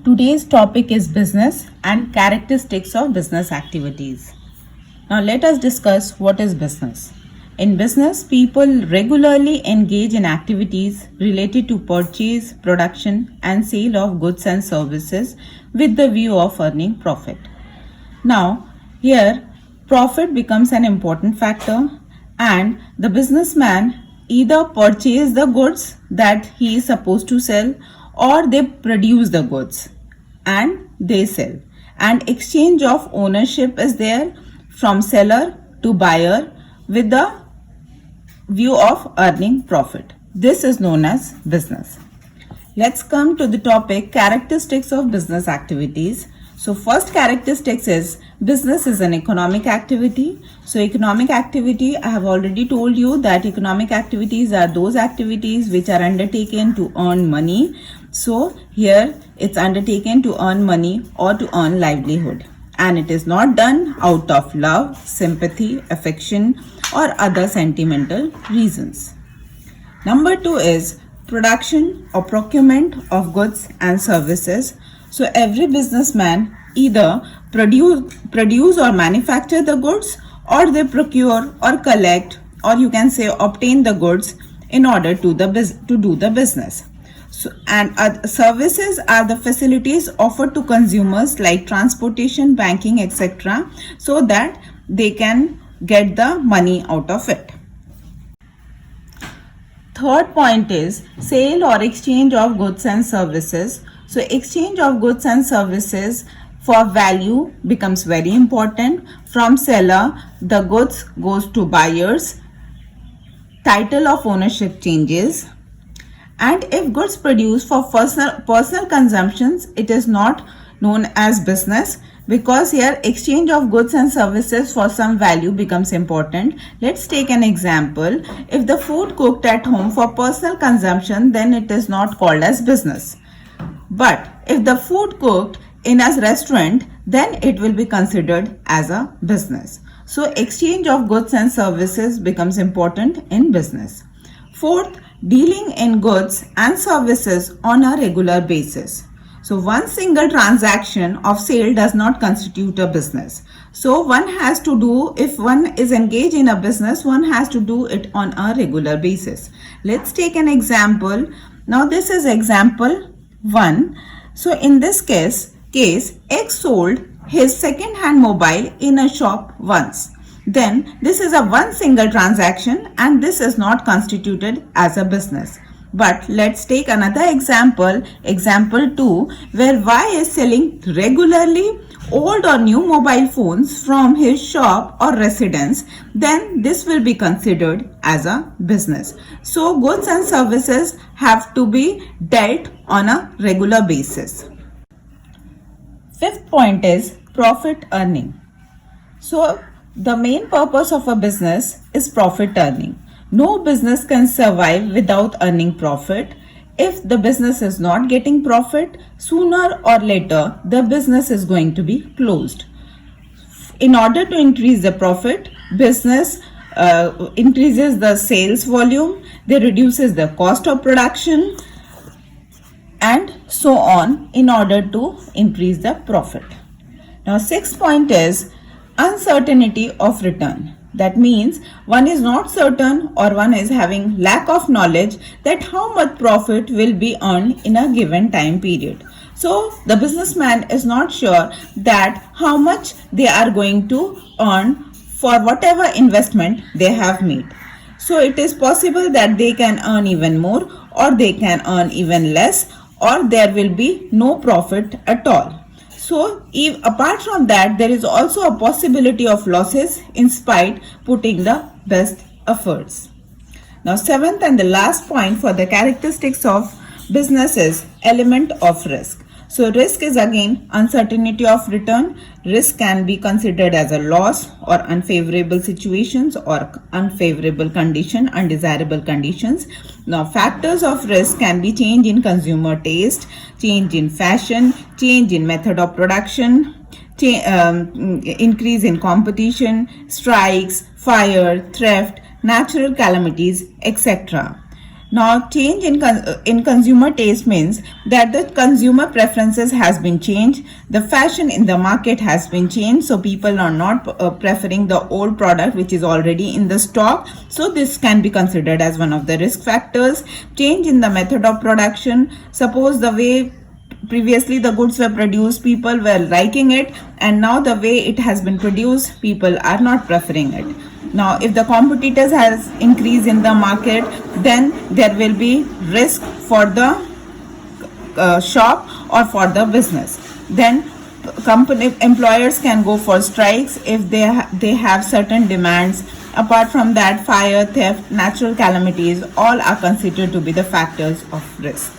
Today's topic is business and characteristics of business activities. Now let us discuss what is business. In business, people regularly engage in activities related to purchase, production and sale of goods and services with the view of earning profit. Now, here profit becomes an important factor and the businessman either purchase the goods that he is supposed to sell or they produce the goods and they sell. And exchange of ownership is there from seller to buyer with the view of earning profit. This is known as business. Let's come to the topic characteristics of business activities. So first characteristics is business is an economic activity. So economic activity, I have already told you that economic activities are those activities which are undertaken to earn money. So here it's undertaken to earn money or to earn livelihood. And it is not done out of love, sympathy, affection or other sentimental reasons. Number 2 is production or procurement of goods and services. So every businessman either produce or manufacture the goods or they procure or collect or you can say obtain the goods in order to do the business. So, and services are the facilities offered to consumers like transportation, banking, etc. so that they can get the money out of it. Third point is sale or exchange of goods and services. So exchange of goods and services for value becomes very important. From seller, the goods goes to buyers. Title of ownership changes. And if goods produced for personal consumptions, it is not known as business because here exchange of goods and services for some value becomes important. Let's take an example. If the food cooked at home for personal consumption, then it is not called as business. But if the food cooked in a restaurant, then it will be considered as a business. So exchange of goods and services becomes important in business. Fourth, dealing in goods and services on a regular basis. So one single transaction of sale does not constitute a business. So one has to do, if one is engaged in a business, one has to do it on a regular basis. Let's take an example. Now this is example 1. So in this case X sold his second-hand mobile in a shop once. Then this is a one single transaction and this is not constituted as a business. But let's take another example, example 2, where Y is selling regularly old or new mobile phones from his shop or residence. Then this will be considered as a business. So goods and services have to be dealt on a regular basis. Fifth point is profit earning. So the main purpose of a business is profit earning. No business can survive without earning profit. If the business is not getting profit, sooner or later the business is going to be closed. In order to increase the profit, business increases the sales volume, they reduces the cost of production and so on in order to increase the profit. Now sixth point is uncertainty of return. That means one is not certain or one is having lack of knowledge that how much profit will be earned in a given time period. So the businessman is not sure that how much they are going to earn for whatever investment they have made. So it is possible that they can earn even more or they can earn even less or there will be no profit at all. So apart from that, there is also a possibility of losses in spite putting the best efforts. Now seventh and the last point for the characteristics of business is element of risk. So risk is again uncertainty of return. Risk can be considered as a loss or unfavorable situations or unfavorable condition, undesirable conditions. Now factors of risk can be change in consumer taste, change in fashion, change in method of production, increase in competition, strikes, fire, theft, natural calamities, etc. Now, change in consumer taste means that the consumer preferences has been changed. The fashion in the market has been changed. So people are not preferring the old product which is already in the stock. So this can be considered as one of the risk factors. Change in the method of production. Suppose the way previously the goods were produced, people were liking it, and now the way it has been produced, people are not preferring it. Now if the competitors has increased in the market, then there will be risk for the shop or for the business. Then company employers can go for strikes if they have certain demands. Apart from that, fire, theft, natural calamities, all are considered to be the factors of risk.